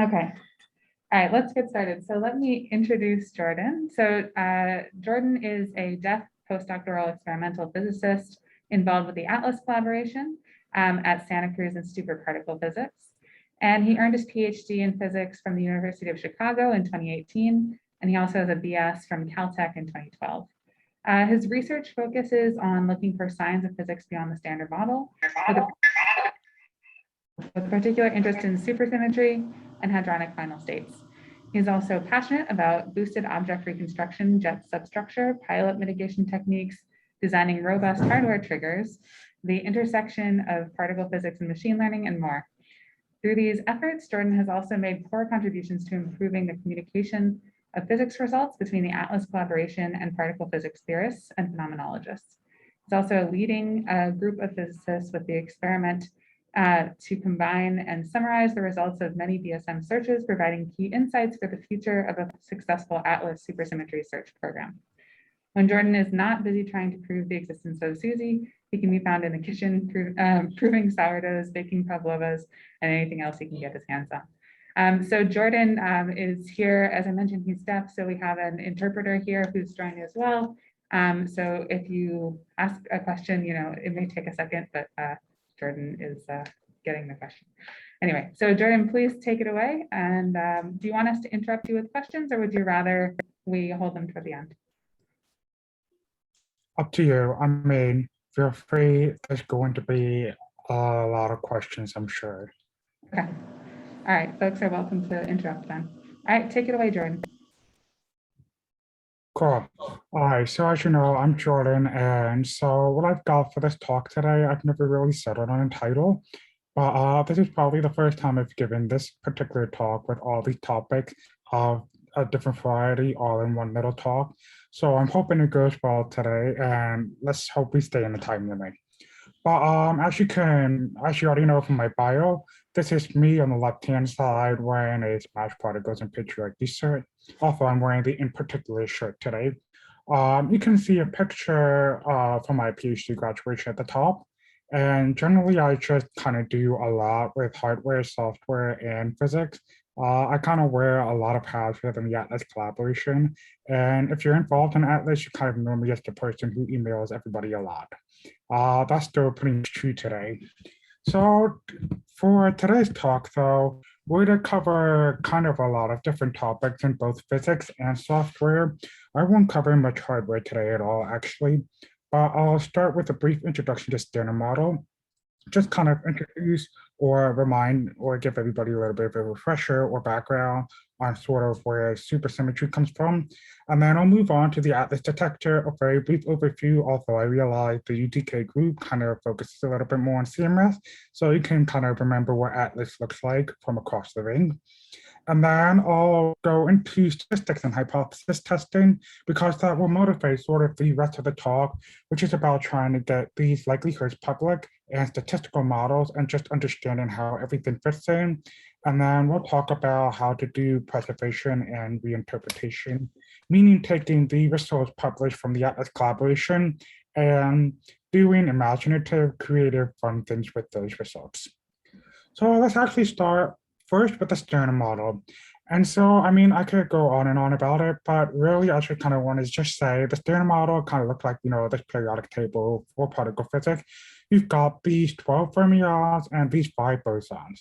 Okay. All right, let's get started. So let me introduce Giordon. So Giordon is a deaf postdoctoral experimental physicist involved with the ATLAS collaboration at Santa Cruz Institute for Particle Physics. And he earned his PhD in physics from the University of Chicago in 2018. And he also has a BS from Caltech in 2012. His research focuses on looking for signs of physics beyond the standard model, with particular interest in supersymmetry and hadronic final states. He's also passionate about boosted object reconstruction, jet substructure, pilot mitigation techniques, designing robust hardware triggers, the intersection of particle physics and machine learning, and more. Through these efforts, Giordon has also made core contributions to improving the communication of physics results between the ATLAS collaboration and particle physics theorists and phenomenologists. He's also leading a group of physicists with the experiment to combine and summarize the results of many BSM searches, providing key insights for the future of a successful ATLAS supersymmetry search program. When Giordon is not busy trying to prove the existence of Susie, he can be found in the kitchen proving sourdoughs, baking pavlovas, and anything else he can get his hands on. So Giordon is here, as I mentioned, he's deaf, so we have an interpreter here who's joined as well. So if you ask a question, it may take a second, but Giordon is getting the question. Anyway, so Giordon, please take it away. And do you want us to interrupt you with questions, or would you rather we hold them toward the end? Up to you. I mean, feel free. There's going to be a lot of questions, I'm sure. Okay. All right, folks are welcome to interrupt then. All right, take it away, Giordon. Cool. All right, so as you know, I'm Giordon, and so what I've got for this talk today, I've never really settled on a title, but this is probably the first time I've given this particular talk with all these topics of a different variety all in one little talk. So I'm hoping it goes well today, and let's hope we stay in the time limit. But as you already know from my bio, this is me on the left-hand side wearing a Smash Particles and Patriarchy t-shirt. Also, I'm wearing the In Particular shirt today. You can see a picture from my PhD graduation at the top. And generally, I just kind of do a lot with hardware, software, and physics. I kind of wear a lot of hats within the ATLAS collaboration. And if you're involved in ATLAS, you kind of know me as the person who emails everybody a lot. That's still pretty much true today. So for today's talk, though, we're going to cover kind of a lot of different topics in both physics and software. I won't cover much hardware today at all, actually, but I'll start with a brief introduction to standard model. Just kind of introduce or remind or give everybody a little bit of a refresher or background on sort of where supersymmetry comes from. And then I'll move on to the ATLAS detector, a very brief overview, although I realize the UTK group kind of focuses a little bit more on CMS, so you can kind of remember what ATLAS looks like from across the ring. And then I'll go into statistics and hypothesis testing, because that will motivate sort of the rest of the talk, which is about trying to get these likelihoods public and statistical models and just understanding how everything fits in. And then we'll talk about how to do preservation and reinterpretation, meaning taking the results published from the ATLAS collaboration and doing imaginative, creative, fun things with those results. So let's actually start first with the standard model. And so, I mean, I could go on and on about it, but really I should kind of want to just say the standard model kind of looked like, this periodic table for particle physics. You've got these 12 fermions and these 5 bosons.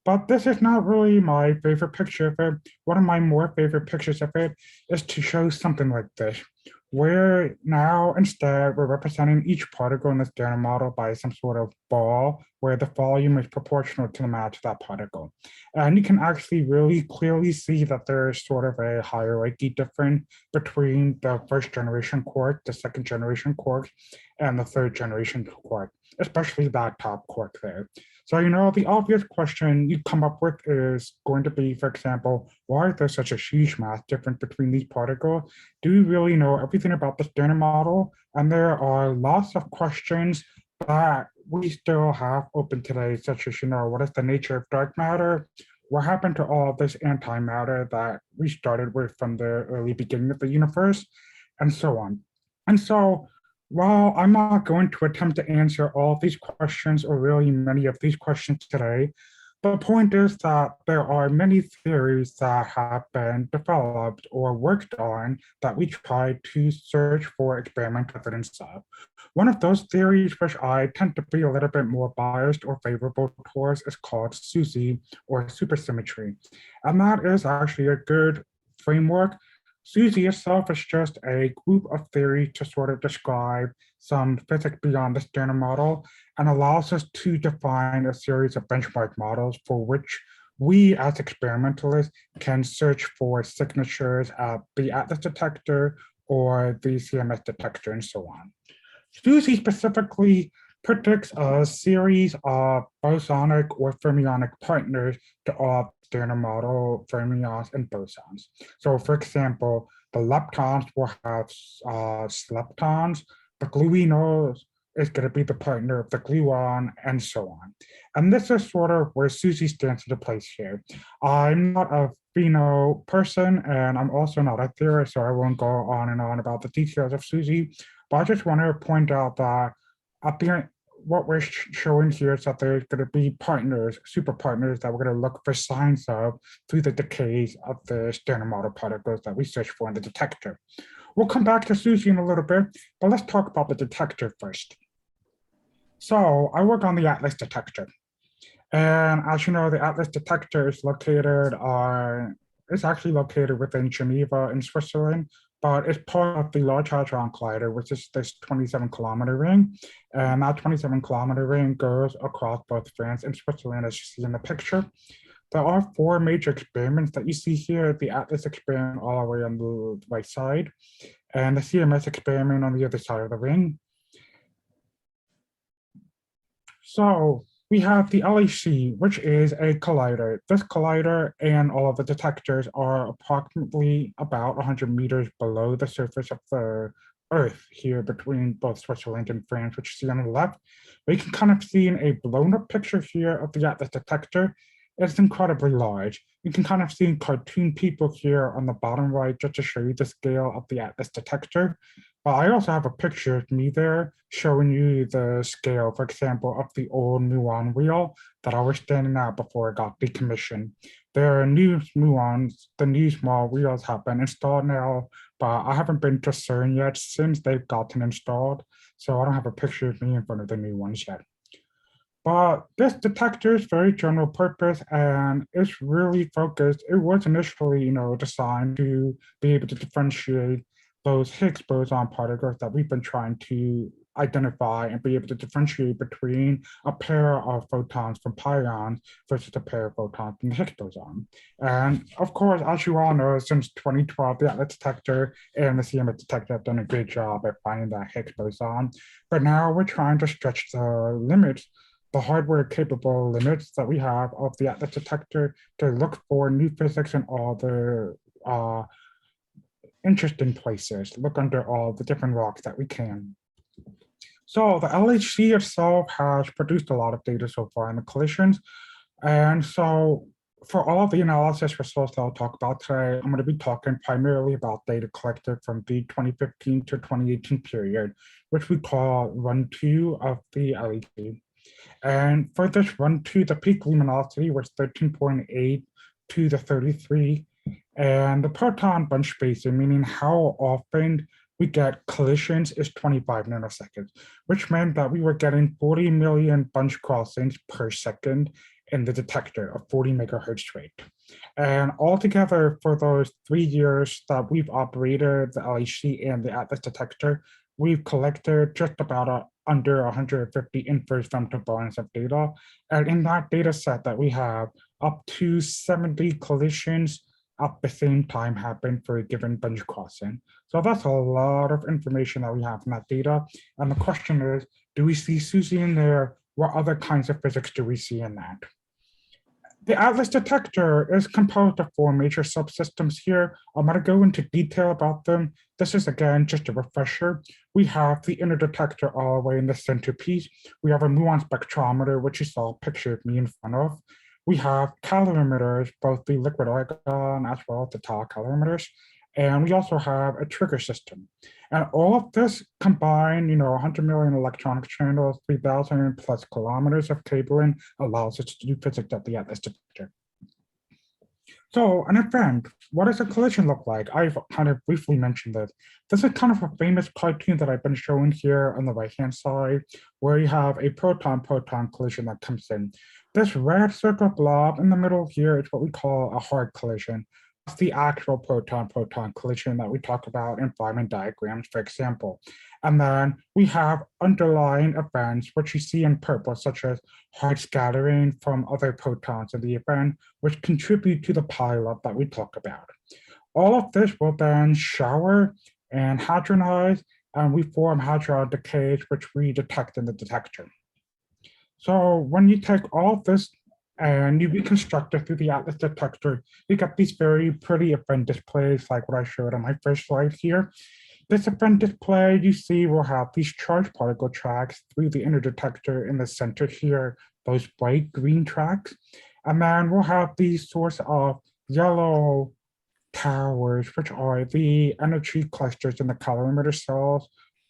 But this is not really my favorite picture of it. One of my more favorite pictures of it is to show something like this, where now instead we're representing each particle in the standard model by some sort of ball where the volume is proportional to the mass of that particle. And you can actually really clearly see that there's sort of a hierarchy difference between the first generation quark, the second generation quark, and the third generation quark, especially that top quark there. So, the obvious question you come up with is going to be, for example, why is there such a huge mass difference between these particles? Do we really know everything about the standard model? And there are lots of questions that we still have open today, such as, what is the nature of dark matter? What happened to all of this antimatter that we started with from the early beginning of the universe, and so on. And so, while I'm not going to attempt to answer all of these questions or really many of these questions today, The point is that there are many theories that have been developed or worked on that we try to search for experimental evidence of. One of those theories, which I tend to be a little bit more biased or favorable towards, is called SUSY or supersymmetry. And that is actually a good framework. SUSY itself is just a group of theories to sort of describe some physics beyond the standard model and allows us to define a series of benchmark models for which we as experimentalists can search for signatures at the Atlas detector or the CMS detector and so on. SUSY specifically predicts a series of bosonic or fermionic partners to all standard model fermions and bosons. So for example, the leptons will have sleptons, the gluinos is going to be the partner of the gluon, and so on. And this is sort of where SUSY stands into place here. I'm not a pheno person, and I'm also not a theorist, so I won't go on and on about the details of SUSY, but I just want to point out that at the end, what we're showing here is that there's going to be partners, super partners that we're going to look for signs of through the decays of the standard model particles that we search for in the detector. We'll come back to SUSY in a little bit, but let's talk about the detector first. So I work on the Atlas detector. And as you know, the Atlas detector is it's actually located within Geneva in Switzerland, but it's part of the Large Hadron Collider, which is this 27-kilometer ring. And that 27-kilometer ring goes across both France and Switzerland, as you see in the picture. There are 4 major experiments that you see here, the Atlas experiment all the way on the right side, and the CMS experiment on the other side of the ring. So we have the LHC, which is a collider. This collider and all of the detectors are approximately about 100 meters below the surface of the Earth here between both Switzerland and France, which you see on the left. We can kind of see in a blown up picture here of the Atlas detector. It's incredibly large. You can kind of see cartoon people here on the bottom right just to show you the scale of the Atlas detector. But I also have a picture of me there showing you the scale, for example, of the old muon wheel that I was standing at before it got decommissioned. There are new muons, the new small wheels have been installed now, but I haven't been to CERN yet since they've gotten installed. So I don't have a picture of me in front of the new ones yet. But this detector is very general purpose and it's really focused. It was initially, designed to be able to differentiate those Higgs boson particles that we've been trying to identify and be able to differentiate between a pair of photons from pions versus a pair of photons from the Higgs boson. And of course, as you all know, since 2012, the Atlas detector and the CMS detector have done a great job at finding that Higgs boson. But now we're trying to stretch the limits, the hardware capable limits that we have of the Atlas detector to look for new physics in all the interesting places, look under all the different rocks that we can. So the LHC itself has produced a lot of data so far in the collisions. And so for all of the analysis results that I'll talk about today, I'm going to be talking primarily about data collected from the 2015 to 2018 period, which we call run 2 of the LHC. And for this run 2, the peak luminosity was 13.8 to the 33. And the proton bunch spacing, meaning how often we get collisions, is 25 nanoseconds, which meant that we were getting 40 million bunch crossings per second in the detector, a 40 megahertz rate. And altogether, for those 3 years that we've operated the LHC and the Atlas detector, we've collected just about under 150 inverse femto bonds of data. And in that data set that we have, up to 70 collisions at the same time happen for a given bunch crossing. So that's a lot of information that we have in that data. And the question is, do we see SUSY in there? What other kinds of physics do we see in that? The Atlas detector is composed of 4 major subsystems here. I'm going to go into detail about them. This is, again, just a refresher. We have the inner detector all the way in the centerpiece. We have a muon spectrometer, which you saw a picture of me in front of. We have calorimeters, both the liquid argon as well as the tau calorimeters. And we also have a trigger system. And all of this combined, 100 million electronic channels, 3,000 plus kilometers of cabling allows us to do physics at the Atlas detector. So an event, what does a collision look like? I've kind of briefly mentioned this. This is kind of a famous cartoon that I've been showing here on the right-hand side, where you have a proton-proton collision that comes in. This red circle blob in the middle here is what we call a hard collision. That's the actual proton-proton collision that we talk about in Feynman diagrams, for example. And then we have underlying events, which you see in purple, such as hard scattering from other protons in the event, which contribute to the pileup that we talk about. All of this will then shower and hadronize, and we form hadron decays, which we detect in the detector. So when you take all of this and you reconstruct it through the Atlas detector, you get these very pretty event displays like what I showed on my first slide here. This event display you see will have these charged particle tracks through the inner detector in the center here, those bright green tracks. And then we'll have these sorts of yellow towers, which are the energy clusters in the calorimeter cells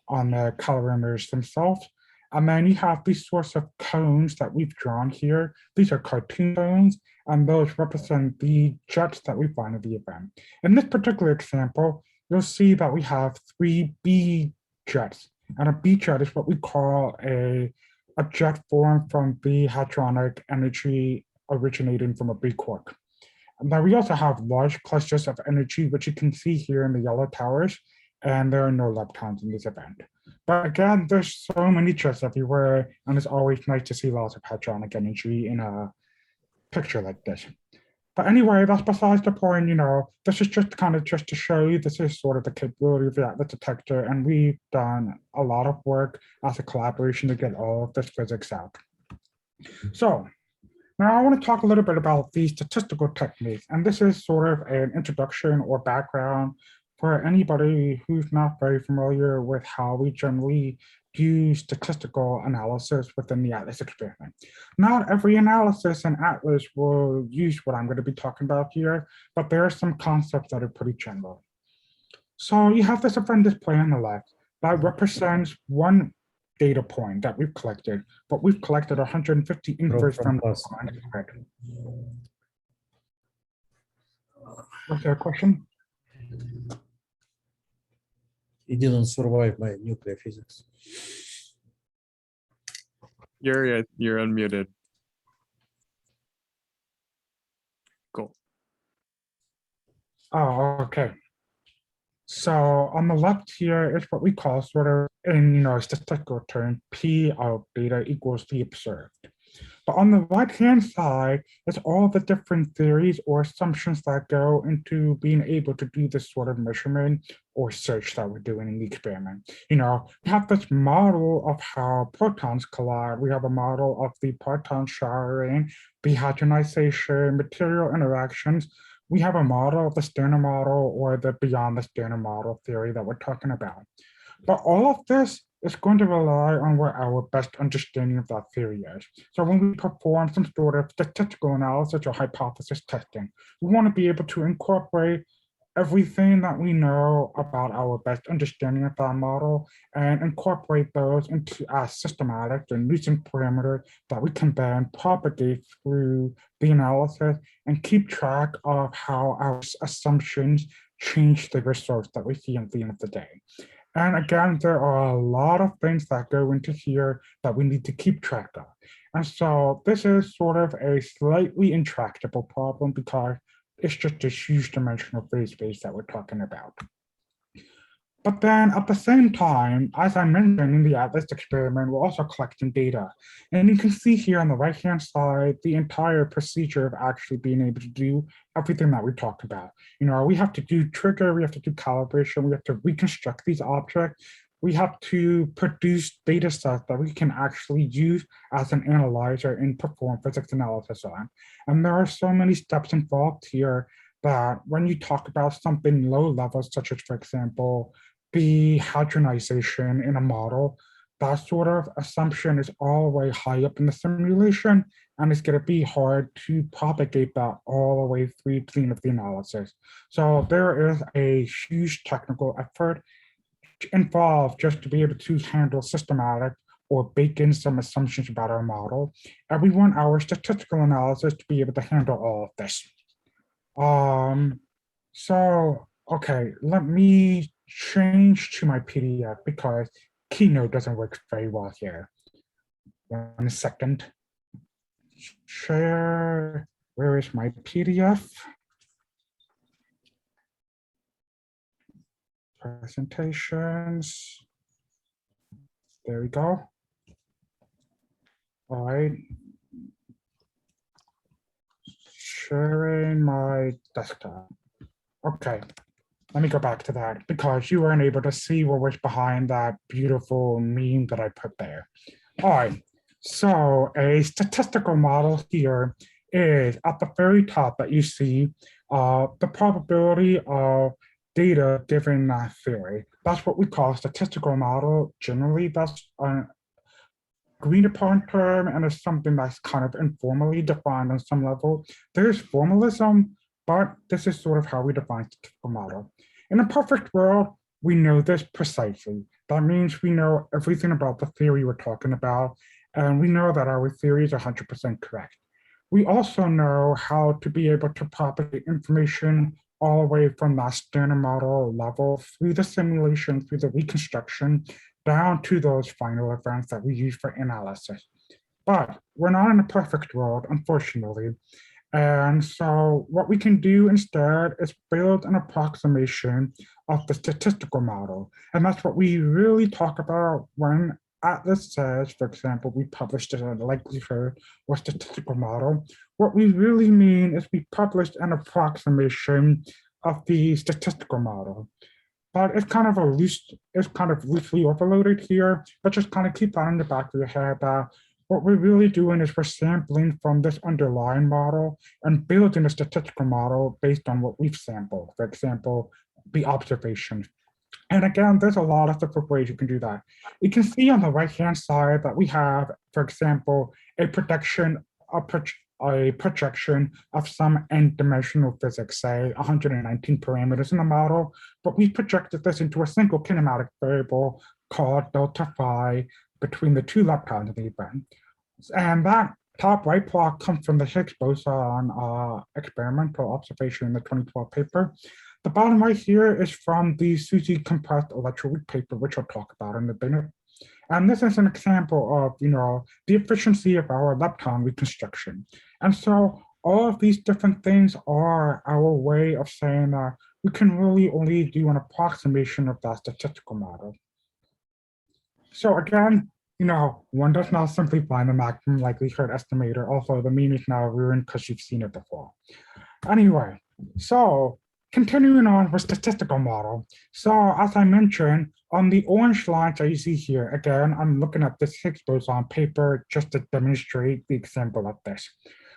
on the calorimeters themselves. And then you have these sorts of cones that we've drawn here. These are cartoon cones, and those represent the jets that we find in the event. In this particular example, you'll see that we have 3 B jets. And a B jet is what we call a jet formed from the hadronic energy originating from a B quark. And then we also have large clusters of energy, which you can see here in the yellow towers, and there are no leptons in this event. But again, there's so many jets everywhere, and it's always nice to see lots of hadronic energy in a picture like this. But anyway, that's besides the point, this is just kind of just to show you this is sort of the capability of the Atlas detector, and we've done a lot of work as a collaboration to get all of this physics out. So now I want to talk a little bit about the statistical techniques, and this is sort of an introduction or background for anybody who's not very familiar with how we generally do statistical analysis within the Atlas experiment. Not every analysis in Atlas will use what I'm going to be talking about here, but there are some concepts that are pretty general. So you have this event display on the left that represents one data point that we've collected, but we've collected 150 inverse from the spread. Was there a question? It didn't survive my nuclear physics. You're unmuted. Cool. Oh, okay. So on the left here is what we call sort of in statistical term, P of beta equals the observed. But on the right-hand side, it's all the different theories or assumptions that go into being able to do this sort of measurement or search that we're doing in the experiment. We have this model of how protons collide. We have a model of the proton showering, dehydrogenization, material interactions. We have a model of the standard model or the beyond the standard model theory that we're talking about. But all of this is going to rely on what our best understanding of that theory is. So when we perform some sort of statistical analysis or hypothesis testing, we want to be able to incorporate everything that we know about our best understanding of that model and incorporate those into a systematic and using parameters that we can then propagate through the analysis and keep track of how our assumptions change the results that we see at the end of the day. And again, there are a lot of things that go into here that we need to keep track of. And so this is sort of a slightly intractable problem because it's just a huge dimensional phase space that we're talking about. But then at the same time, as I mentioned in the Atlas experiment, we're also collecting data. And you can see here on the right-hand side, the entire procedure of actually being able to do everything that we talked about. We have to do trigger, we have to do calibration, we have to reconstruct these objects. We have to produce data sets that we can actually use as an analyzer and perform physics analysis on. And there are so many steps involved here that when you talk about something low level, such as, for example, the hadronization in a model, that sort of assumption is all the way high up in the simulation, and it's going to be hard to propagate that all the way through to the end of the analysis. So there is a huge technical effort involved just to be able to handle systematic or bake in some assumptions about our model. And we want our statistical analysis to be able to handle all of this. Okay, let me change to my PDF because Keynote doesn't work very well here. 1 second. Share, where is my PDF? Presentations. There we go. All right. Sharing my desktop. Okay, let me go back to that because you weren't able to see what was behind that beautiful meme that I put there. All right, so a statistical model here is at the very top that you see the probability of data given that theory. That's what we call a statistical model. Generally, that's agreed upon term, and it's something that's kind of informally defined on some level. There's formalism, but this is sort of how we define statistical model. In a perfect world, we know this precisely. That means we know everything about the theory we're talking about, and we know that our theory is 100% correct. We also know how to be able to propagate information all the way from that standard model level through the simulation, through the reconstruction, down to those final events that we use for analysis. But we're not in a perfect world, unfortunately. And so what we can do instead is build an approximation of the statistical model. And that's what we really talk about when Atlas says, for example, we published a likelihood or statistical model. What we really mean is we published an approximation of the statistical model. But it's kind of loosely overloaded here, but just kind of keep that in the back of your head that what we're really doing is we're sampling from this underlying model and building a statistical model based on what we've sampled, for example, the observation. And again, there's a lot of different ways you can do that. You can see on the right-hand side that we have, for example, a projection of some n-dimensional physics, say 119 parameters in the model, but we projected this into a single kinematic variable called delta phi between the two leptons of the event. And that top right plot comes from the Higgs boson experimental observation in the 2012 paper. The bottom right here is from the SUSY compressed electroweak paper, which I'll talk about in a minute. And this is an example of, the efficiency of our lepton reconstruction. And so all of these different things are our way of saying that we can really only do an approximation of that statistical model. So again, one does not simply find the maximum likelihood estimator. Also, the meme is now ruined because you've seen it before. Anyway, so continuing on with statistical model. So as I mentioned, on the orange lines that you see here, again, I'm looking at this Higgs boson paper just to demonstrate the example of this.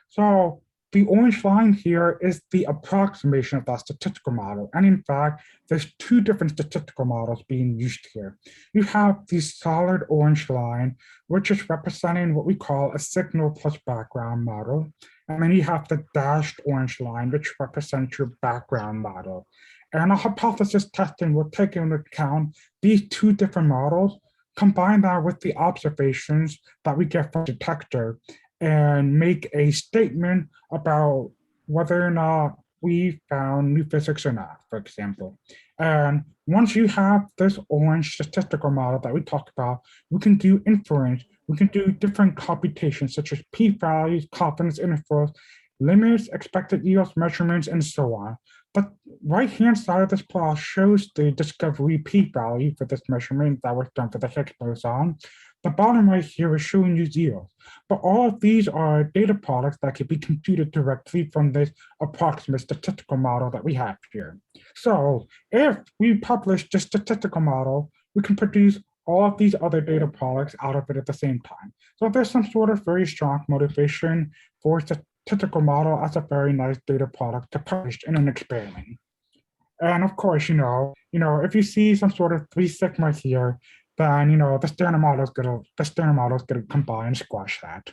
So the orange line here is the approximation of that statistical model. And in fact, there's two different statistical models being used here. You have the solid orange line, which is representing what we call a signal plus background model. And then you have the dashed orange line, which represents your background model. And a hypothesis testing will take into account these two different models, combine that with the observations that we get from the detector, and make a statement about whether or not we found new physics or not, for example. And once you have this orange statistical model that we talked about, we can do inference, we can do different computations such as p-values, confidence intervals, limits, expected yields, measurements, and so on. But right-hand side of this plot shows the discovery p-value for this measurement that was done for the Higgs boson. The bottom right here is showing you zeros. But all of these are data products that can be computed directly from this approximate statistical model that we have here. So if we publish the statistical model, we can produce all of these other data products out of it at the same time. So there's some sort of very strong motivation for statistical model as a very nice data product to publish in an experiment. And of course, if you see some sort of 3 sigma here, then the standard model is gonna combine and squash that.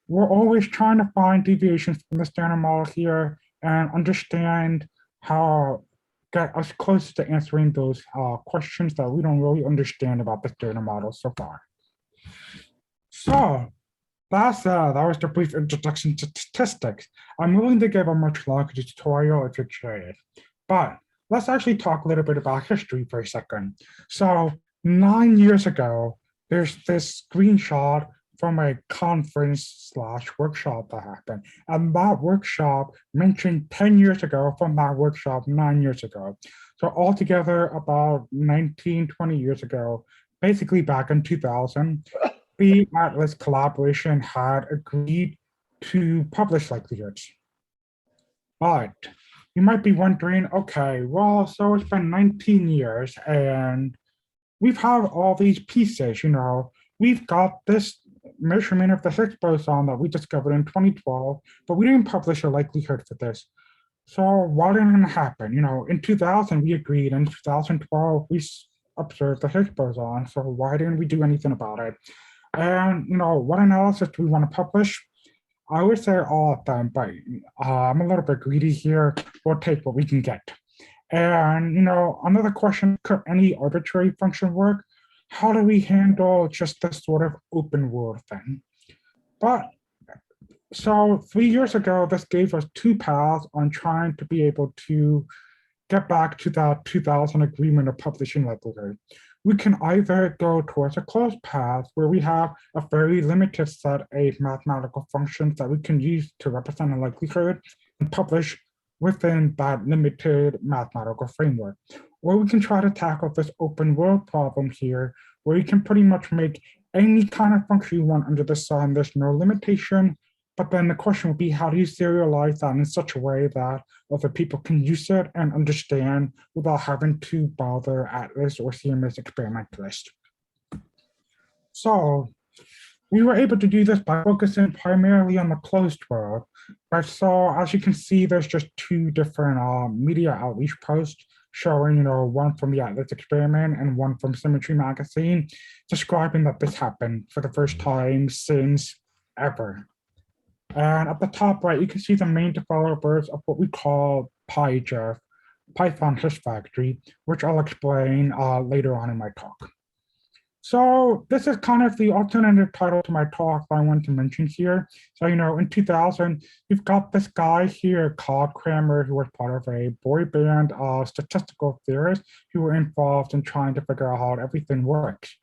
We're always trying to find deviations from the standard model here and understand how get us close to answering those questions that we don't really understand about the standard model so far. So that was the brief introduction to statistics. I'm willing to give a much longer tutorial if you're curious, but let's actually talk a little bit about history for a second. So 9 years ago, there's this screenshot from a conference/workshop that happened. And that workshop mentioned 10 years ago from that workshop 9 years ago. So altogether about 19, 20 years ago, basically back in 2000, the Atlas collaboration had agreed to publish likelihoods. But you might be wondering, okay, well, so it's been 19 years and we've had all these pieces, we've got this measurement of the Higgs boson that we discovered in 2012, but we didn't publish a likelihood for this. So why didn't it happen? In 2000, we agreed. In 2012, we observed the Higgs boson. So why didn't we do anything about it? And, what analysis do we want to publish? I would say all of them, but I'm a little bit greedy here. We'll take what we can get. And, another question, could any arbitrary function work? How do we handle just this sort of open world thing? But so 3 years ago, this gave us two paths on trying to be able to get back to that 2000 agreement of publishing likelihood. We can either go towards a closed path where we have a very limited set of mathematical functions that we can use to represent a likelihood and publish within that limited mathematical framework. Or we can try to tackle this open world problem here, where you can pretty much make any kind of function you want under the sun. There's no limitation. But then the question would be, how do you serialize that in such a way that other people can use it and understand without having to bother Atlas or CMS experimentalists? So we were able to do this by focusing primarily on the closed world. But so as you can see, there's just two different media outreach posts showing, one from the Atlas experiment and one from Symmetry magazine, describing that this happened for the first time since ever. And at the top right, you can see the main developers of what we call PyGEF, Python Hash Factory, which I'll explain later on in my talk. So this is kind of the alternative title to my talk that I want to mention here. So, in 2000, you've got this guy here, Carl Kramer, who was part of a boy band of statistical theorists who were involved in trying to figure out how everything works.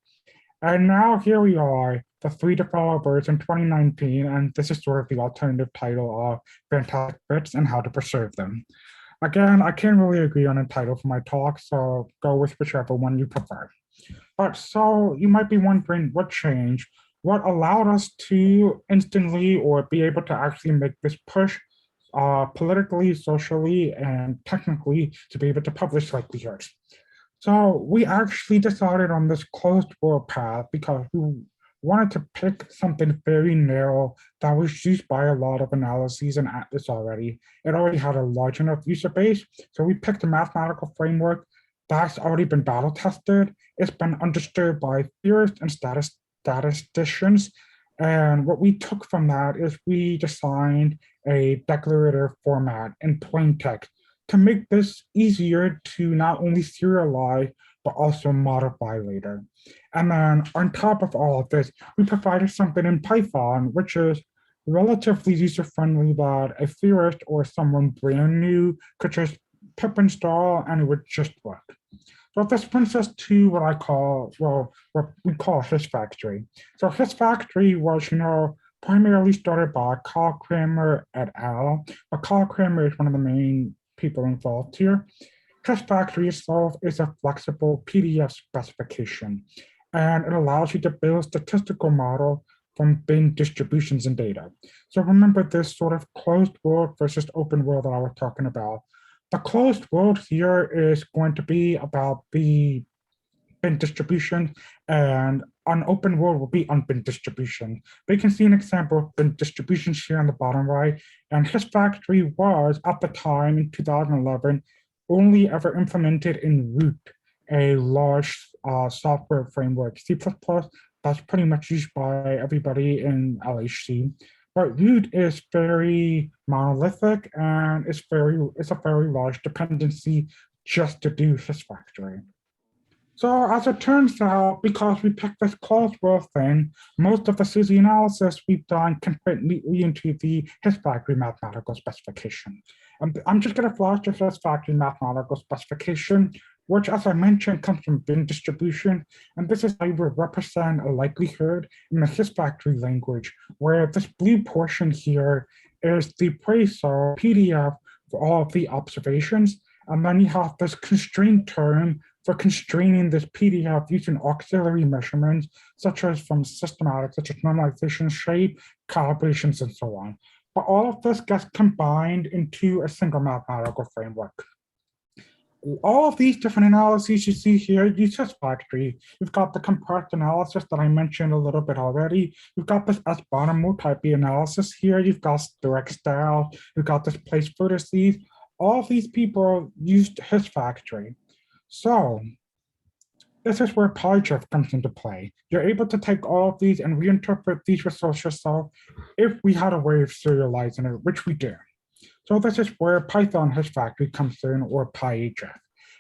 And now here we are, the three developers in 2019, and this is sort of the alternative title of Fantastic Bits and How to Preserve Them. Again, I can't really agree on a title for my talk, so go with whichever one you prefer. But so you might be wondering what changed, what allowed us to instantly or be able to actually make this push politically, socially, and technically to be able to publish likelihoods. So we actually decided on this closed world path because we wanted to pick something very narrow that was used by a lot of analyses in Atlas already. It already had a large enough user base. So we picked a mathematical framework that's already been battle tested. It's been understood by theorists and statisticians. And what we took from that is we designed a declarative format in plain text to make this easier to not only serialize, but also modify later. And then on top of all of this, we provided something in Python, which is relatively user-friendly that a theorist or someone brand new could just pip install and it would just work. So this brings us to what I call, what we call Hash Factory. So Hash Factory was, primarily started by Carl Kramer et al. But Carl Kramer is one of the main people involved here. Hash Factory itself is a flexible PDF specification, and it allows you to build a statistical model from bin distributions and data. So remember this sort of closed world versus open world that I was talking about. The closed world here is going to be about the bin distribution, and an open world will be on bin distribution. But you can see an example of bin distributions here on the bottom right. And Hash Factory was, at the time in 2011, only ever implemented in root. a large software framework, C++, that's pretty much used by everybody in LHC. But root is very monolithic and it's a very large dependency just to do his factory. So as it turns out, because we picked this Caldwell thing, most of the SUSY analysis we've done can fit neatly into the his factory mathematical specification. I'm just going to flash the his factory mathematical specification, which, as I mentioned, comes from bin distribution. And this is how you would represent a likelihood in the his factory language, where this blue portion here is the Quasar PDF for all of the observations. And then you have this constraint term for constraining this PDF using auxiliary measurements, such as from systematic, such as normalization, shape, calibrations, and so on. But all of this gets combined into a single mathematical framework. All of these different analyses you see here use his factory. You've got the compressed analysis that I mentioned a little bit already. You've got this S-bottom mode type B analysis here. You've got direct style. You've got this place vertices. All of these people used his factory. So this is where PyGF comes into play. You're able to take all of these and reinterpret these results yourself if we had a way of serializing it, which we do. So this is where Python his factory comes in, or PyGF.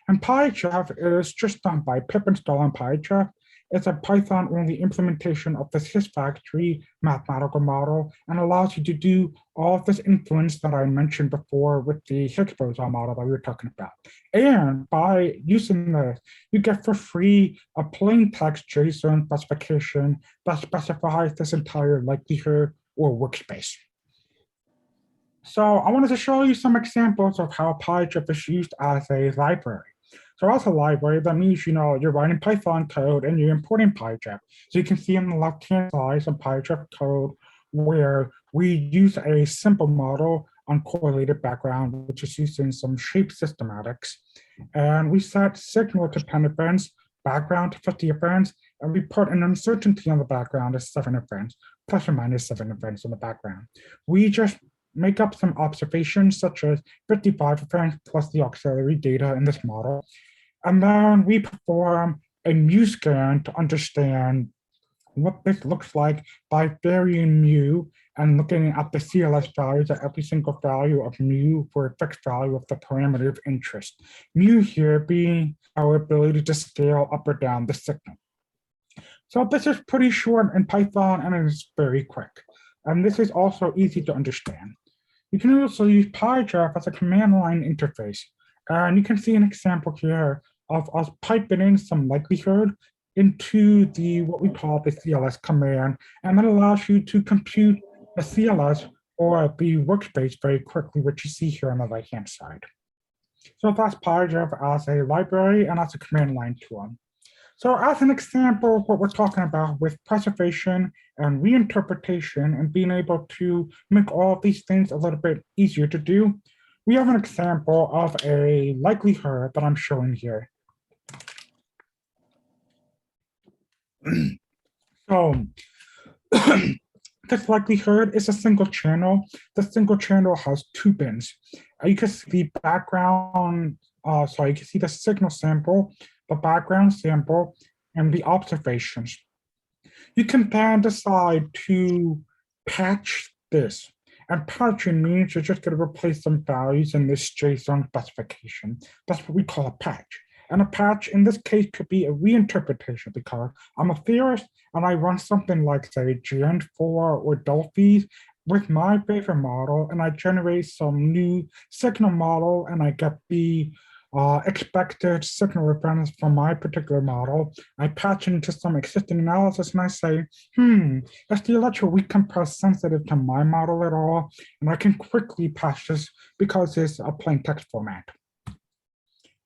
And PyGF is just done by pip install on PyGF. It's a Python-only implementation of this his factory mathematical model and allows you to do all of this influence that I mentioned before with the Higgs boson model that we were talking about. And by using this, you get for free a plain text JSON specification that specifies this entire likelihood or workspace. So I wanted to show you some examples of how PyGF is used as a library. So as a library, that means, you're writing Python code and you're importing PyGF. So you can see on the left-hand side some PyGF code where we use a simple model on correlated background, which is using some shape systematics. And we set signal to 10 events, background to 50 events, and we put an uncertainty on the background as 7 events, plus or minus 7 events in the background. We just make up some observations such as 55 events plus the auxiliary data in this model. And then we perform a mu scan to understand what this looks like by varying mu and looking at the CLS values at every single value of mu for a fixed value of the parameter of interest. Mu here being our ability to scale up or down the signal. So this is pretty short in Python and it is very quick. And this is also easy to understand. You can also use PyGF as a command line interface. And you can see an example here of us piping in some likelihood into what we call the CLS command, and that allows you to compute the CLS or the workspace very quickly, which you see here on the right-hand side. So that's PyGF as a library and as a command line tool. So as an example of what we're talking about with preservation and reinterpretation and being able to make all of these things a little bit easier to do, we have an example of a likelihood that I'm showing here. So this likelihood is a single channel. The single channel has 2 bins. You can see the background, you can see the signal sample, the background sample, and the observations. You can then decide to patch this. And patching means you're just going to replace some values in this JSON specification. That's what we call a patch. And a patch in this case could be a reinterpretation because I'm a theorist and I run something like, say, Gen4 or Delphi with my favorite model, and I generate some new signal model and I get the expected signal reference from my particular model. I patch into some existing analysis and I say, is the electroweak compressed sensitive to my model at all? And I can quickly patch this because it's a plain text format.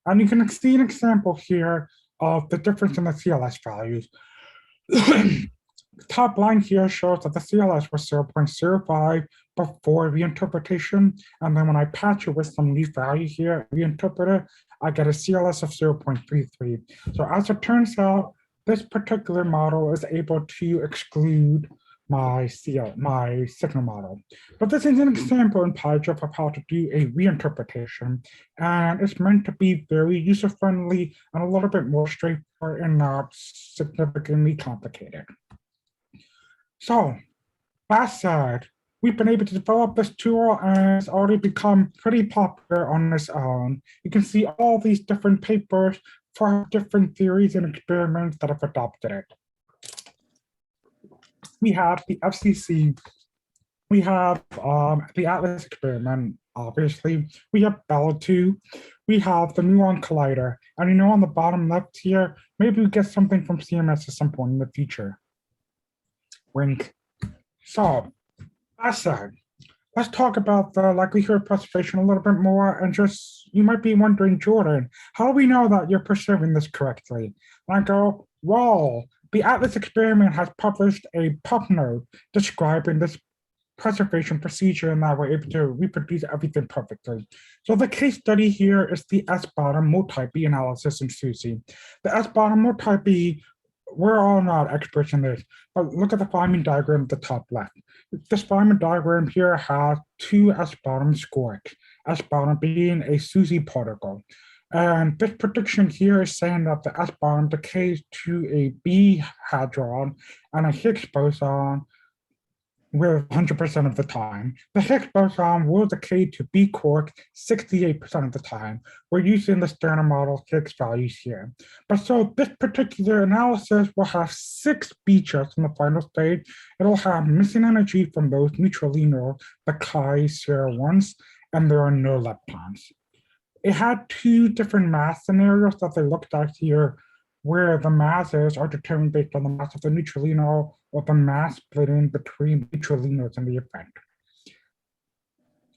And you can see an example here of the difference in the CLS values. The top line here shows that the CLS was 0.05 before reinterpretation. And then when I patch it with some new value here, reinterpret it, I get a CLS of 0.33. So as it turns out, this particular model is able to exclude my signal model. But this is an example in PyJF of how to do a reinterpretation, and it's meant to be very user-friendly and a little bit more straightforward and not significantly complicated. So, that said, we've been able to develop this tool and it's already become pretty popular on its own. You can see all these different papers for different theories and experiments that have adopted it. We have the FCC, we have the Atlas experiment, obviously, we have Bella 2, we have the Muon Collider, and you know on the bottom left here, maybe we get something from CMS at some point in the future. Wink. So, that said, let's talk about the likelihood preservation a little bit more, and just, you might be wondering, Giordon, how do we know that you're preserving this correctly? And I go, well, the Atlas experiment has published a pub note describing this preservation procedure and that we're able to reproduce everything perfectly. So the case study here is the S-bottom multi-B analysis in SUSY. The S-bottom multi-B, we're all not experts in this, but look at the Feynman diagram at the top left. This Feynman diagram here has two S-bottom squarks, S-bottom being a SUSY particle. And this prediction here is saying that the S-bottom decays to a B hadron and a Higgs boson with 100% of the time. The Higgs boson will decay to B quark 68% of the time. We're using the Stern model Higgs values here. But so this particular analysis will have 6 B jets in the final state. It'll have missing energy from those neutralinos, the chi-0 and there are no leptons. It had 2 different mass scenarios that they looked at here, where the masses are determined based on the mass of the neutralino or the mass splitting between neutralinos in the event.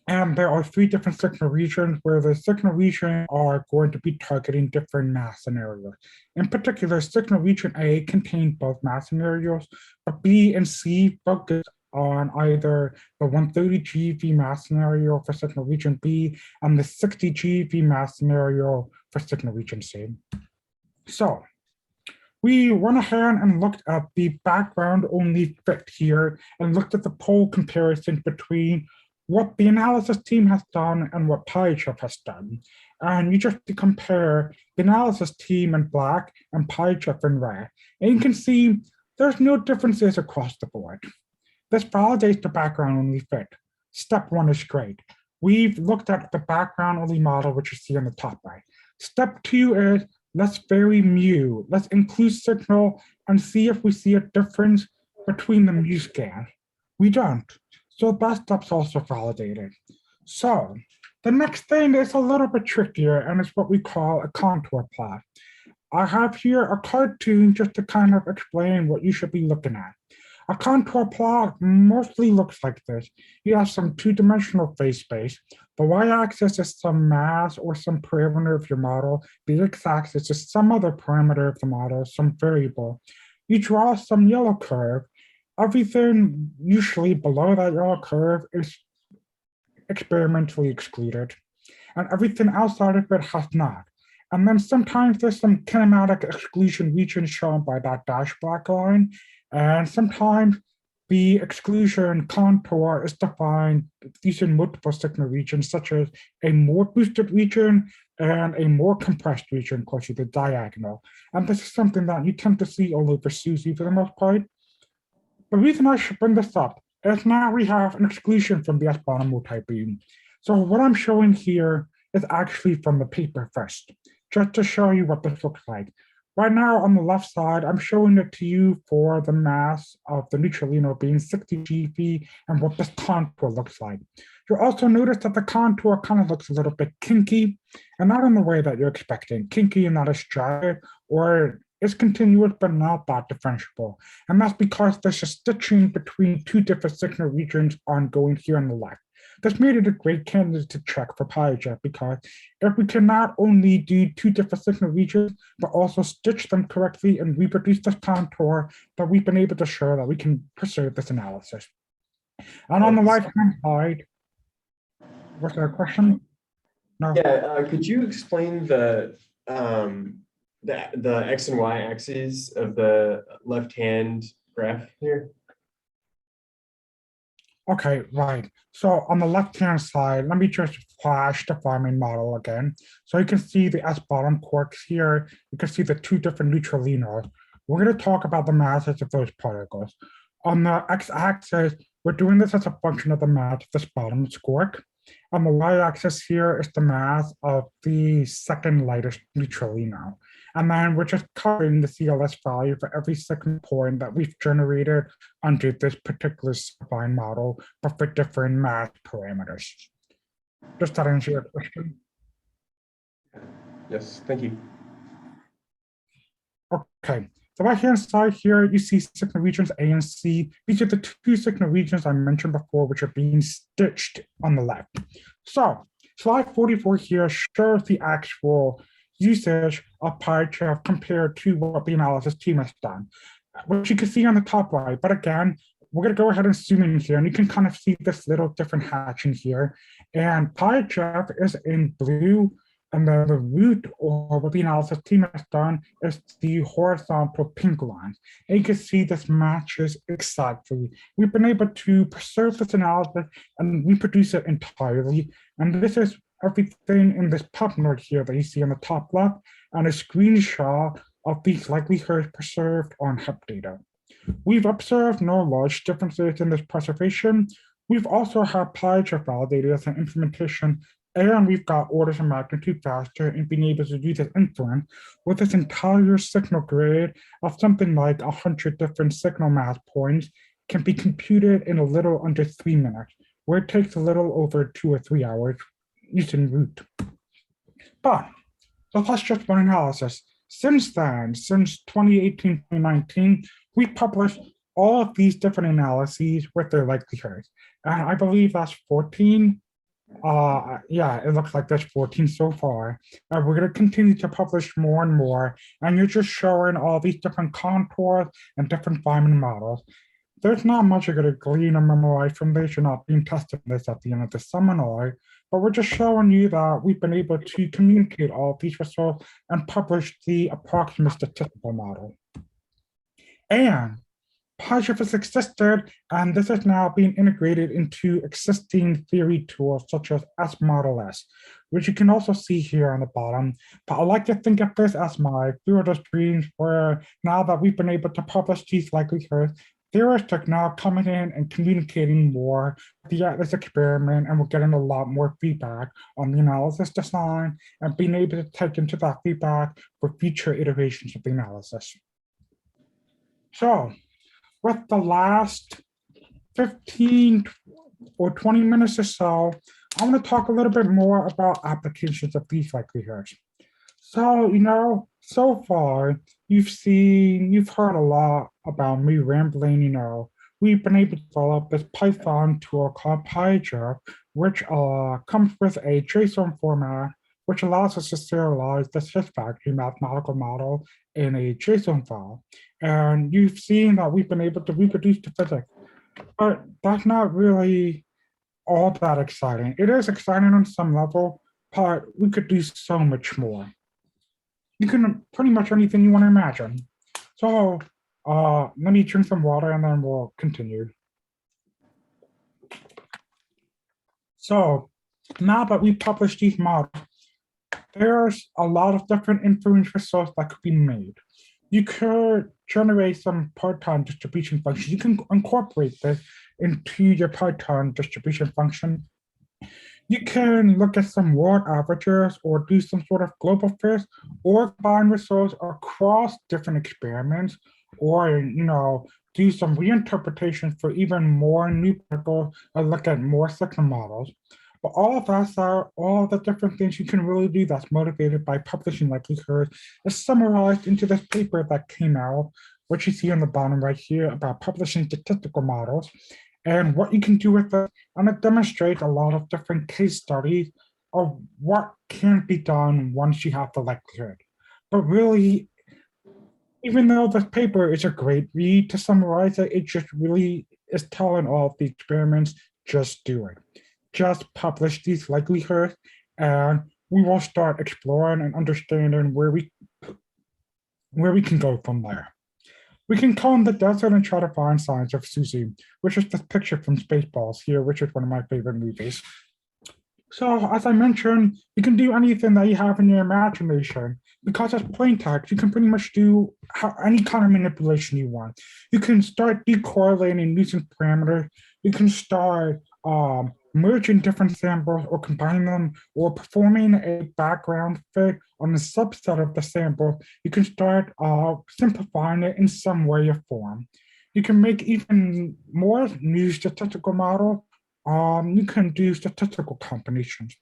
And there are 3 different signal regions where the signal region are going to be targeting different mass scenarios. In particular, signal region A contains both mass scenarios, but B and C focus on either the 130 GeV mass scenario for signal region B and the 60 GeV mass scenario for signal region C. So we went ahead and looked at the background only fit here and looked at the pole comparison between what the analysis team has done and what PyJF has done. And you just compare the analysis team in black and PyJF in red. And you can see there's no differences across the board. This validates the background only fit. Step 1 is great. We've looked at the background only model, which you see on the top right. Step 2 is let's vary mu. Let's include signal and see if we see a difference between the mu scans. We don't. So that step's also validated. So the next thing is a little bit trickier, and it's what we call a contour plot. I have here a cartoon just to kind of explain what you should be looking at. A contour plot mostly looks like this. You have some 2-dimensional phase space. The y-axis is some mass or some parameter of your model. The x-axis is some other parameter of the model, some variable. You draw some yellow curve. Everything usually below that yellow curve is experimentally excluded, and everything outside of it has not. And then sometimes there's some kinematic exclusion region shown by that dashed black line. And sometimes the exclusion contour is defined using multiple signal regions, such as a more boosted region and a more compressed region closer to the diagonal. And this is something that you tend to see all over SUSY for the most part. The reason I should bring this up is now we have an exclusion from the S-bottom multi-beam. So what I'm showing here is actually from the paper first, just to show you what this looks like. Right now on the left side, I'm showing it to you for the mass of the neutralino being 60 GeV and what this contour looks like. You'll also notice that the contour kind of looks a little bit kinky, and not in the way that you're expecting. Kinky and not as dry, or it's continuous but not that differentiable. And that's because there's a stitching between 2 different signal regions ongoing here on the left. This made it a great candidate to check for PyJF, because if we can not only do 2 different signal regions, but also stitch them correctly and reproduce this contour, that we've been able to show that we can preserve this analysis. And on the right-hand side, was there a question? No. Yeah, could you explain the X and Y axes of the left-hand graph here? Okay, right. So on the left-hand side, let me just flash the farming model again. So you can see the S bottom quarks here. You can see the two different neutralinos. We're going to talk about the masses of those particles. On the x-axis, we're doing this as a function of the mass of this bottom quark. On the y-axis here is the mass of the second lightest neutralino. And then we're just covering the CLS value for every second point that we've generated under this particular spline model, but for different mass parameters. Does that answer your question? Yes, thank you. Okay, the right-hand side here, you see signal regions A and C. These are the two signal regions I mentioned before, which are being stitched on the left. So slide 44 here shows the actual usage of pie chart compared to what the analysis team has done, which you can see on the top right. But again, we're going to go ahead and zoom in here, and you can kind of see this little different hatching here. And pie chart is in blue, and then the root, or what the analysis team has done, is the horizontal pink line. And you can see this matches exactly. We've been able to preserve this analysis and reproduce it entirely. And this is everything in this pub node here that you see on the top left, and a screenshot of these likelihoods preserved on HEP data. We've observed no large differences in this preservation. We've also had pie chart validated as an implementation, and we've got orders of magnitude faster in being able to do this inference with this entire signal grid of something like 100 different signal mass points can be computed in a little under 3 minutes, where it takes a little over 2 or 3 hours using root. But so that's just one analysis. Since then, since 2018, 2019, we published all of these different analyses with their likelihoods. And I believe that's 14. Yeah, it looks like there's 14 so far. And we're going to continue to publish more and more. And you're just showing all these different contours and different Feynman models. There's not much you're going to glean or memorize from this. You're not being tested this at the end of the seminar, but we're just showing you that we've been able to communicate all of these results and publish the approximate statistical model. And PyGIS existed, and this is now being integrated into existing theory tools such as S-Model S, which you can also see here on the bottom. But I like to think of this as my theorist dreams, where now that we've been able to publish these likelihoods, theorists are now coming in and communicating more via this experiment, and we're getting a lot more feedback on the analysis design and being able to take into that feedback for future iterations of the analysis. So, with the last 15 or 20 minutes or so, I want to talk a little bit more about applications of these likelihoods. So, so far, you've heard a lot about me rambling, we've been able to develop this Python tool called PyGIS, which comes with a JSON format, which allows us to serialize this HIS factory mathematical model in a JSON file. And you've seen that we've been able to reproduce the physics, but that's not really all that exciting. It is exciting on some level, but we could do so much more. You can pretty much anything you want to imagine. So let me drink some water and then we'll continue. So now that we published these models, there's a lot of different inference results that could be made. You could generate some Python distribution functions. You can incorporate this into your Python distribution function. You can look at some world averages or do some sort of global fit or combine results across different experiments, or do some reinterpretation for even more new particles or look at more signal models. But all of that are all the different things you can really do that's motivated by publishing likelihoods is summarized into this paper that came out, which you see on the bottom right here about publishing statistical models and what you can do with it. And it demonstrates a lot of different case studies of what can be done once you have the likelihood. But really, even though this paper is a great read to summarize it, it just really is telling all of the experiments, just do it. Just publish these likelihoods, and we will start exploring and understanding where we can go from there. We can comb the desert and try to find signs of Susie, which is this picture from Spaceballs here, which is one of my favorite movies. So as I mentioned, you can do anything that you have in your imagination. Because it's plain text, you can pretty much do any kind of manipulation you want. You can start decorrelating using parameters. You can start merging different samples or combining them or performing a background fit on a subset of the sample. You can start simplifying it in some way or form. You can make even more new statistical model. You can do statistical combinations.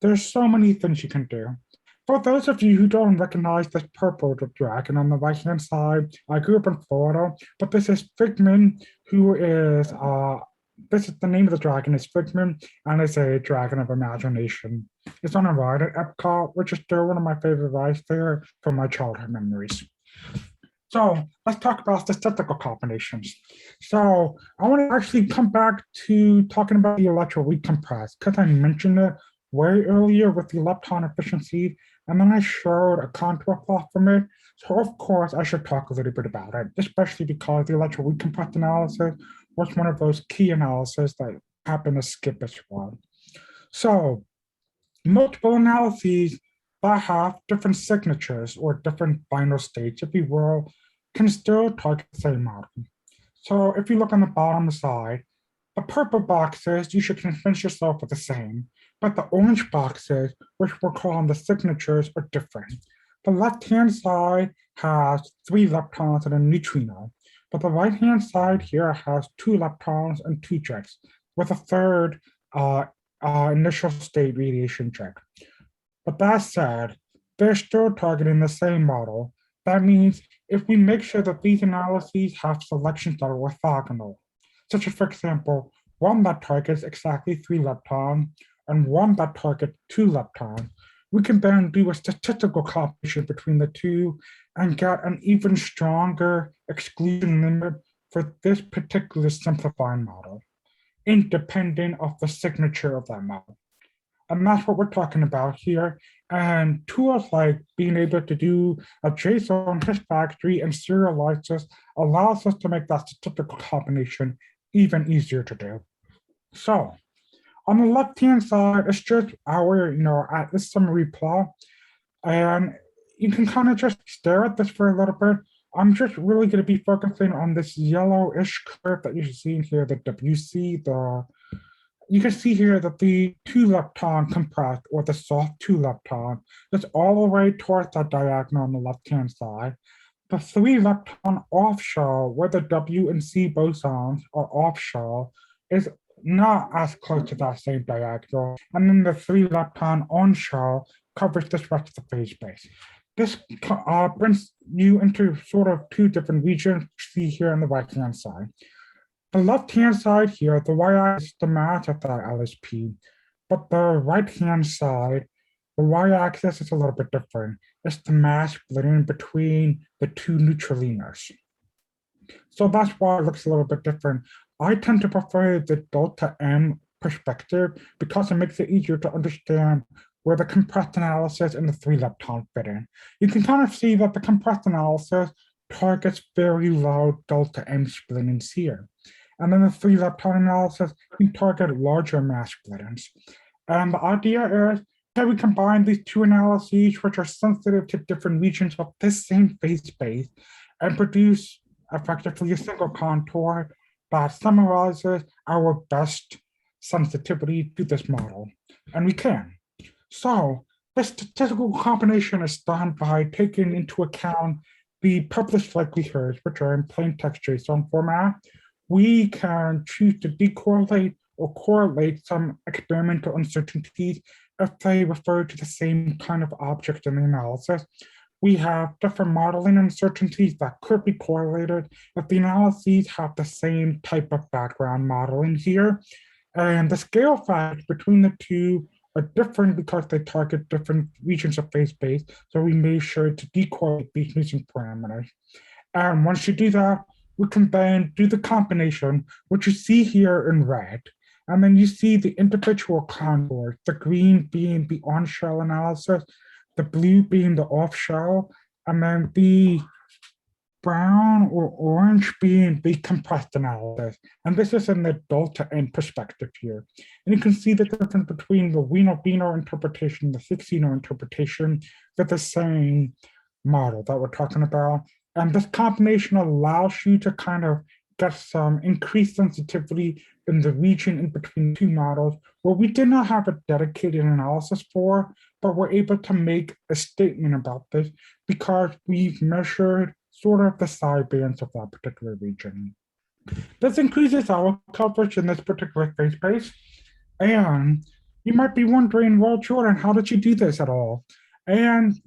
There's so many things you can do. For those of you who don't recognize this purple dragon on the right-hand side, I grew up in Florida, but this is Figman, who is, this is the name of the dragon is Figman, and it's a dragon of imagination. It's on a ride at Epcot, which is still one of my favorite rides there from my childhood memories. So let's talk about statistical combinations. So I want to actually come back to talking about the electroweak compressed because I mentioned it way earlier with the lepton efficiency, and then I showed a contour plot from it. So of course I should talk a little bit about it, especially because the electroweak compressed analysis was one of those key analyses that happened to skip as well. So multiple analyses that have different signatures or different final states, if you will, can still target the same model. So if you look on the bottom side, the purple boxes, you should convince yourself are the same, but the orange boxes, which we're calling the signatures, are different. The left-hand side has 3 leptons and a neutrino, but the right-hand side here has 2 leptons and 2 jets, with a third initial state radiation jet. But that said, they're still targeting the same model. That means if we make sure that these analyses have selections that are orthogonal, such as, for example, one that targets exactly 3 leptons and one that targets 2 leptons, we can then do a statistical combination between the two and get an even stronger exclusion limit for this particular simplifying model, independent of the signature of that model. And that's what we're talking about here. And tools like being able to do a JSON hash factory and serialize this allows us to make that statistical combination even easier to do. So on the left-hand side, it's just our, at this summary plot. And you can kind of just stare at this for a little bit. I'm just really going to be focusing on this yellowish curve that you're seeing here, the WC, you can see here that the 2 lepton compressed, or the soft 2 lepton, is all the way towards that diagonal on the left-hand side. The 3 lepton off shell, where the W and C bosons are off shell, is not as close to that same diagonal. And then the 3 lepton on shell covers this rest of the phase space. This brings you into sort of 2 different regions you see here on the right-hand side. The left-hand side here, the y-axis is the mass of that LSP, but the right-hand side, the y-axis is a little bit different. It's the mass splitting between the 2 neutralinos. So that's why it looks a little bit different. I tend to prefer the delta M perspective because it makes it easier to understand where the compressed analysis and the 3 lepton fit in. You can kind of see that the compressed analysis targets very low delta M splittings here. And then the 3 lepton analysis can target larger mass splittings. And the idea is, can we combine these 2 analyses, which are sensitive to different regions of this same phase space, and produce effectively a single contour that summarizes our best sensitivity to this model? And we can. So the statistical combination is done by taking into account the published likelihoods, which are in plain text JSON format. We can choose to decorrelate or correlate some experimental uncertainties if they refer to the same kind of object in the analysis. We have different modeling uncertainties that could be correlated if the analyses have the same type of background modeling here. And the scale factors between the two are different because they target different regions of phase space. So we made sure to decorrelate these using parameters. And once you do that, we can then do the combination, which you see here in red. And then you see the individual contours, the green being the on-shell analysis, the blue being the off-shell, and then the brown or orange being the compressed analysis. And this is in the delta N perspective here. And you can see the difference between the Wiener interpretation, the 16 interpretation for the same model that we're talking about. And this combination allows you to kind of get some increased sensitivity in the region in between two models where we did not have a dedicated analysis for, but we're able to make a statement about this because we've measured sort of the side bands of that particular region. This increases our coverage in this particular phase space. And you might be wondering, well, Jordan, how did you do this at all? And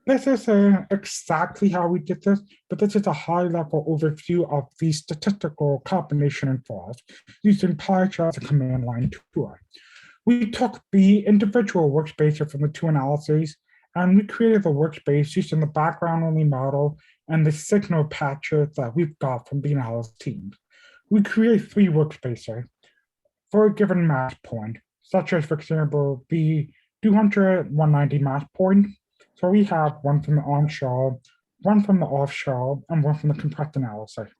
this isn't exactly how we did this, but this is a high-level overview of the statistical combination involved using PyCharm as a command line tool. We took the individual workspaces from the two analyses, and we created the workspace using the background-only model and the signal patches that we've got from the analysis teams. We create 3 workspaces for a given mass point, such as, for example, the 200, 190 mass point. So we have one from the on-shell, one from the off-shell, and one from the compressed analysis.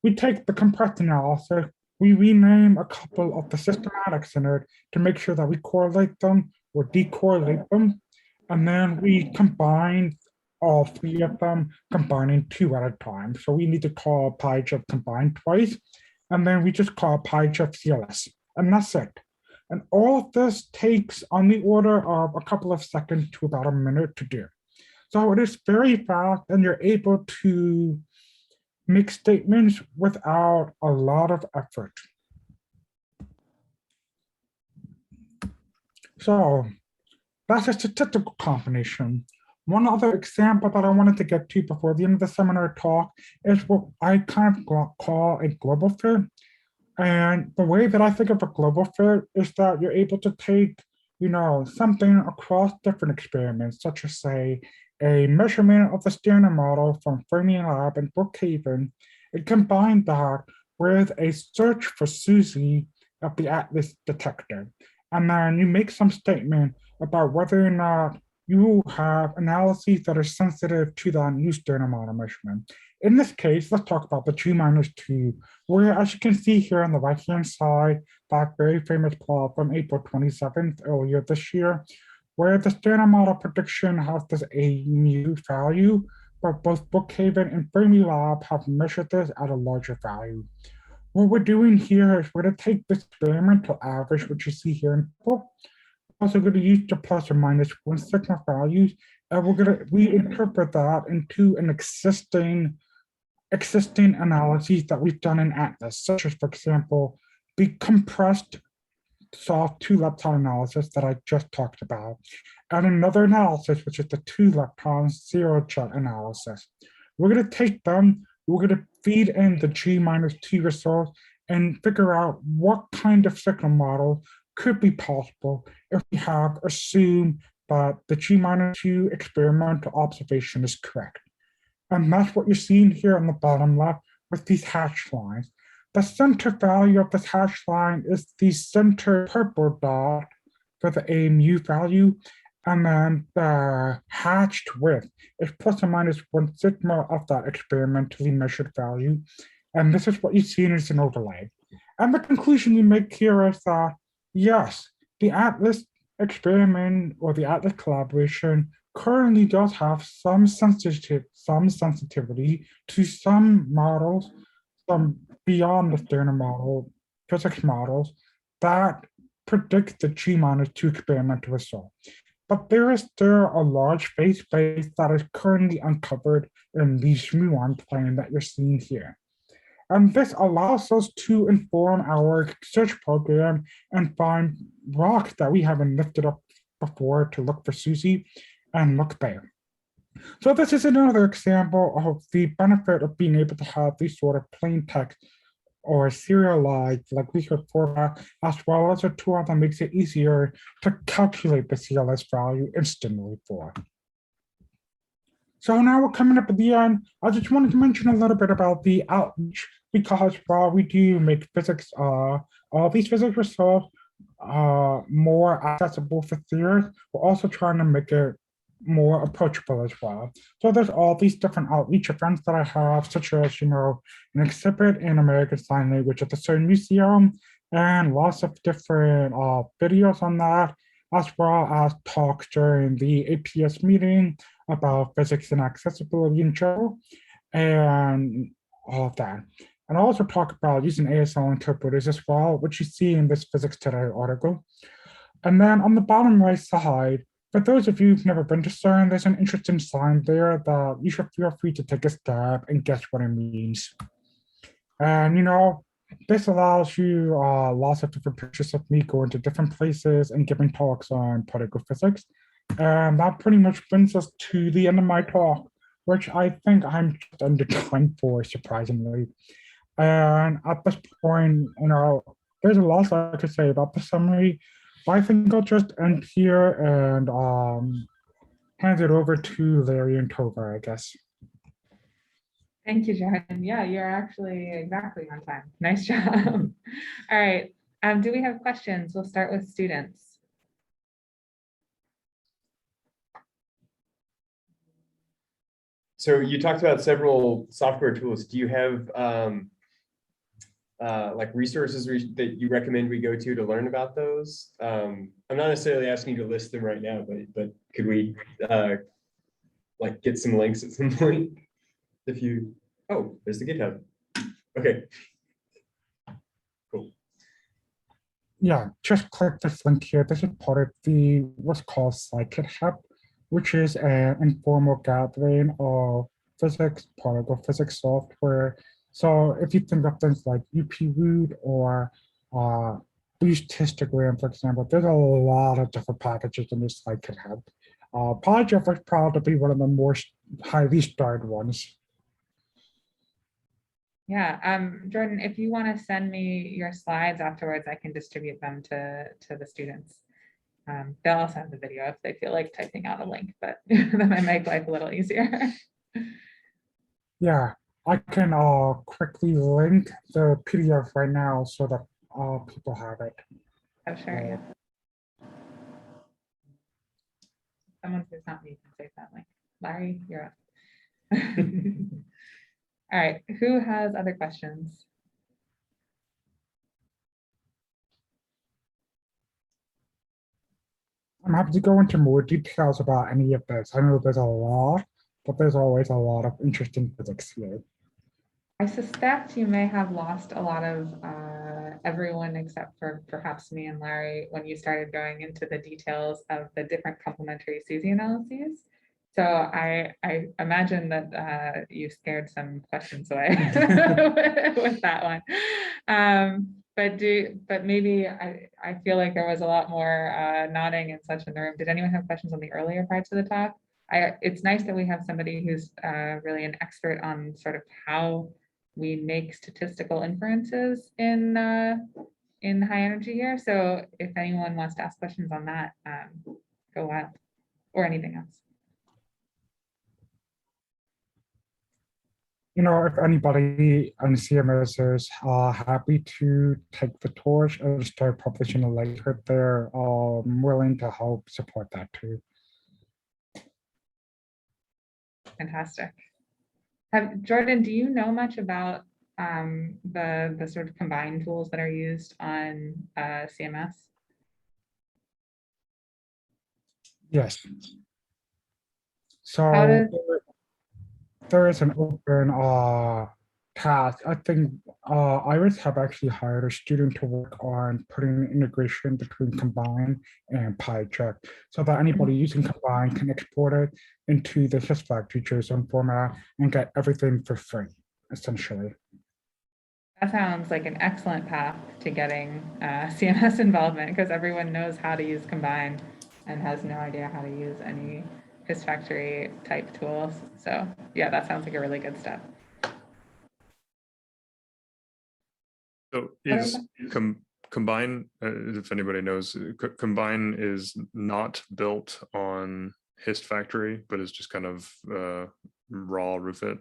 We take the compressed analysis, we rename a couple of the systematics in it to make sure that we correlate them or decorrelate them, and then we combine all 3 of them, combining 2 at a time. So we need to call PyCharm combine twice, and then we just call PyCharm CLS, and that's it. And all of this takes on the order of a couple of seconds to about a minute to do. So it is very fast, and you're able to make statements without a lot of effort. So that's a statistical combination. One other example that I wanted to get to before the end of the seminar talk is what I kind of call a global fit. And the way that I think of a global fit is that you're able to take, something across different experiments, such as, say, a measurement of the standard model from Fermilab and Brookhaven, and combine that with a search for Susie at the Atlas detector. And then you make some statement about whether or not you have analyses that are sensitive to that new standard model measurement. In this case, let's talk about the 2-2, where, as you can see here on the right-hand side, that very famous plot from April 27th earlier this year, where the standard model prediction has this a mu value, but both Brookhaven and Fermilab have measured this at a larger value. What we're doing here is we're going to take this experimental average, which you see here in purple, also going to use the plus or minus 1 signal values, and we're going to reinterpret that into an existing analyses that we've done in Atlas, such as, for example, the compressed soft 2-lepton analysis that I just talked about, and another analysis, which is the 2-lepton zero-jet analysis. We're going to take them, we're going to feed in the G-2 results and figure out what kind of signal model could be possible if we have assumed that the G-2 experimental observation is correct. And that's what you're seeing here on the bottom left with these hatch lines. The center value of this hash line is the center purple dot for the AMU value, and then the hatched width is plus or minus 1 sigma of that experimentally measured value. And this is what you see as an overlay. And the conclusion you make here is that, yes, the Atlas experiment or the Atlas collaboration currently does have some sensitivity to some models, some beyond the standard model, physics models that predict the G-2 experimental result. But there is still a large phase space that is currently uncovered in the muon plane that you're seeing here. And this allows us to inform our search program and find rocks that we haven't lifted up before to look for Susie and look there. So this is another example of the benefit of being able to have these sort of plain text or serialized like Likert format, as well as a tool that makes it easier to calculate the CLS value instantly for. So now we're coming up at the end. I just wanted to mention a little bit about the outreach, because while we do make physics, all these physics results more accessible for theorists, we're also trying to make it more approachable as well. So there's all these different outreach events that I have, such as, an exhibit in American Sign Language at the CERN Museum, and lots of different videos on that, as well as talks during the APS meeting about physics and accessibility in general, and all of that. And I'll also talk about using ASL interpreters as well, which you see in this Physics Today article. And then on the bottom right side, for those of you who've never been to CERN, there's an interesting sign there that you should feel free to take a stab and guess what it means. And this allows you lots of different pictures of me going to different places and giving talks on particle physics. And that pretty much brings us to the end of my talk, which I think I'm just under time for, surprisingly. And at this point, there's a lot I could say about the summary, but I think I'll just end here and hand it over to Larry and Tova, I guess. Thank you, Giordon. Yeah, you're actually exactly on time. Nice job. All right. Do we have questions? We'll start with students. So you talked about several software tools. Do you have like resources that you recommend we go to learn about those? I'm not necessarily asking you to list them right now, but could we like get some links at some point? If you, oh, there's the GitHub. Okay. Cool. Yeah, just click this link here. This is part of the what's called HEP, which is an informal gathering of physics, particle physics software. So if you think of things like UP-Root or Boost histogram, for example, there's a lot of different packages in this HEP. Project was proud to be one of the more highly starred ones. Yeah, Giordon, if you want to send me your slides afterwards, I can distribute them to the students. They'll also have the video if they feel like typing out a link, but that might make life a little easier. Yeah, I can quickly link the PDF right now so that people have it. Oh, sure, yeah. Someone who's not me can say that link. Larry, you're up. All right, who has other questions? I'm happy to go into more details about any of this. I know there's a lot, but there's always a lot of interesting physics here. I suspect you may have lost a lot of everyone except for perhaps me and Larry when you started going into the details of the different complementary SUSY analyses. So I imagine that you scared some questions away with that one. But maybe I feel like there was a lot more nodding and such in the room. Did anyone have questions on the earlier parts of the talk? It's nice that we have somebody who's really an expert on sort of how we make statistical inferences in high energy here. So if anyone wants to ask questions on that, go wild, or anything else. If anybody on CMS is happy to take the torch and start publishing a lecture, they're willing to help support that too. Fantastic. Giordon, do you know much about the sort of combined tools that are used on CMS? Yes. So there is an open task. I think Iris have actually hired a student to work on putting an integration between Combine and PyCheck so that anybody using Combine can export it into the HIS factory JSON format and get everything for free, essentially. That sounds like an excellent path to getting CMS involvement, because everyone knows how to use Combine and has no idea how to use any HIS factory type tools. So yeah, that sounds like a really good step. So is Combine, if anybody knows, Combine is not built on HIS factory, but is just kind of raw roofit.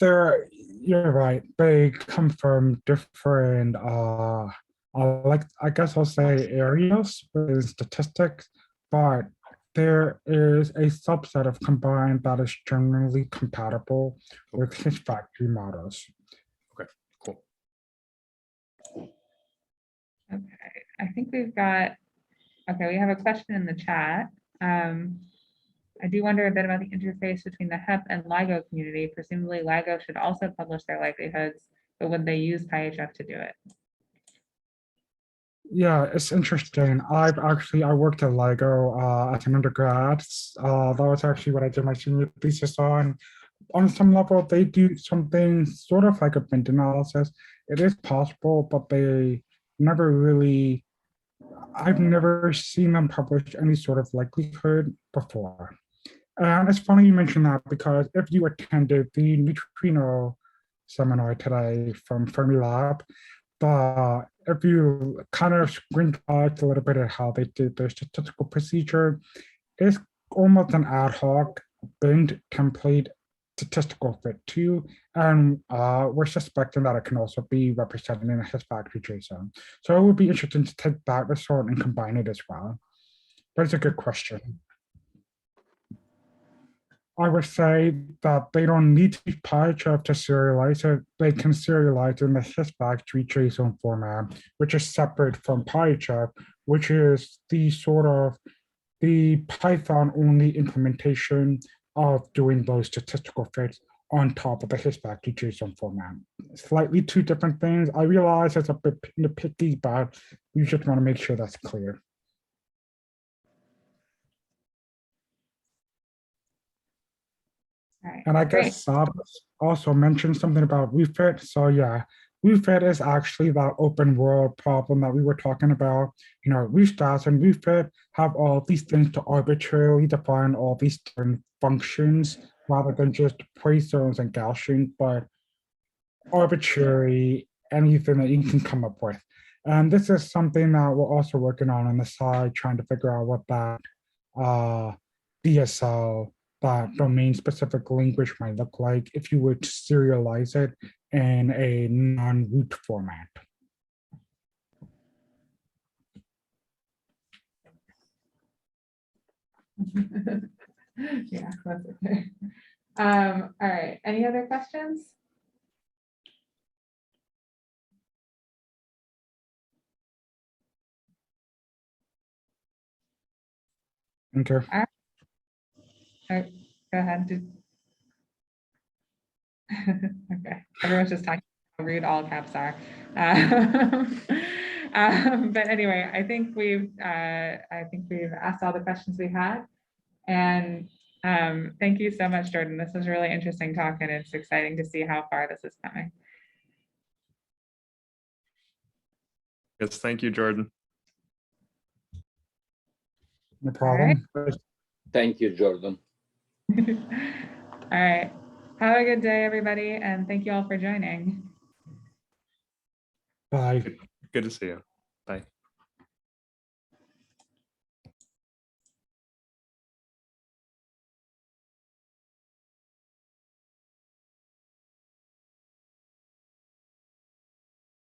You're right. They come from different I guess I'll say areas within statistics, but there is a subset of combined that is generally compatible with his factory models. Cool. Okay, I think we've got, okay, we have a question in the chat. I do wonder a bit about the interface between the HEP and LIGO community. Presumably LIGO should also publish their likelihoods, but would they use PyHF to do it? Yeah, it's interesting. I worked at LIGO as an undergrad. That was actually what I did my senior thesis on. On some level, they do something sort of like a bint analysis. It is possible, but they never really, I've never seen them publish any sort of likelihood before. And it's funny you mention that because if you attended the neutrino seminar today from Fermilab, if you kind of screenshot a little bit of how they did their statistical procedure, it's almost an ad hoc binned template statistical fit too. And we're suspecting that it can also be represented in a his factory JSON. So it would be interesting to take that result and combine it as well. But it's a good question. I would say that they don't need to use PyCharm to serialize it. They can serialize it in the his factory JSON format, which is separate from PyCharm, which is the sort of the Python only implementation of doing those statistical fits on top of the his factory JSON format. Slightly two different things. I realize it's a bit nitpicky, but you just want to make sure that's clear. All right, And I great. guess Sab also mentioned something about refit. So yeah, refit is actually that open world problem that we were talking about. You know, restats and refit have all these things to arbitrarily define all these different functions rather than just Poissons and Gaussian, but arbitrary anything that you can come up with. And this is something that we're also working on the side, trying to figure out what that DSL, that domain-specific language might look like if you were to serialize it in a non-root format. Yeah, that's okay. All right, any other questions? Okay. Oh, go ahead. Okay, everyone's just talking about how rude all caps are. But anyway, I think we've asked all the questions we had. And thank you so much, Jordan. This was really interesting talk, and it's exciting to see how far this is coming. Yes, thank you, Jordan. No problem. Thank you, Jordan. All right. Have a good day, everybody, and thank you all for joining. Bye. Good to see you. Bye.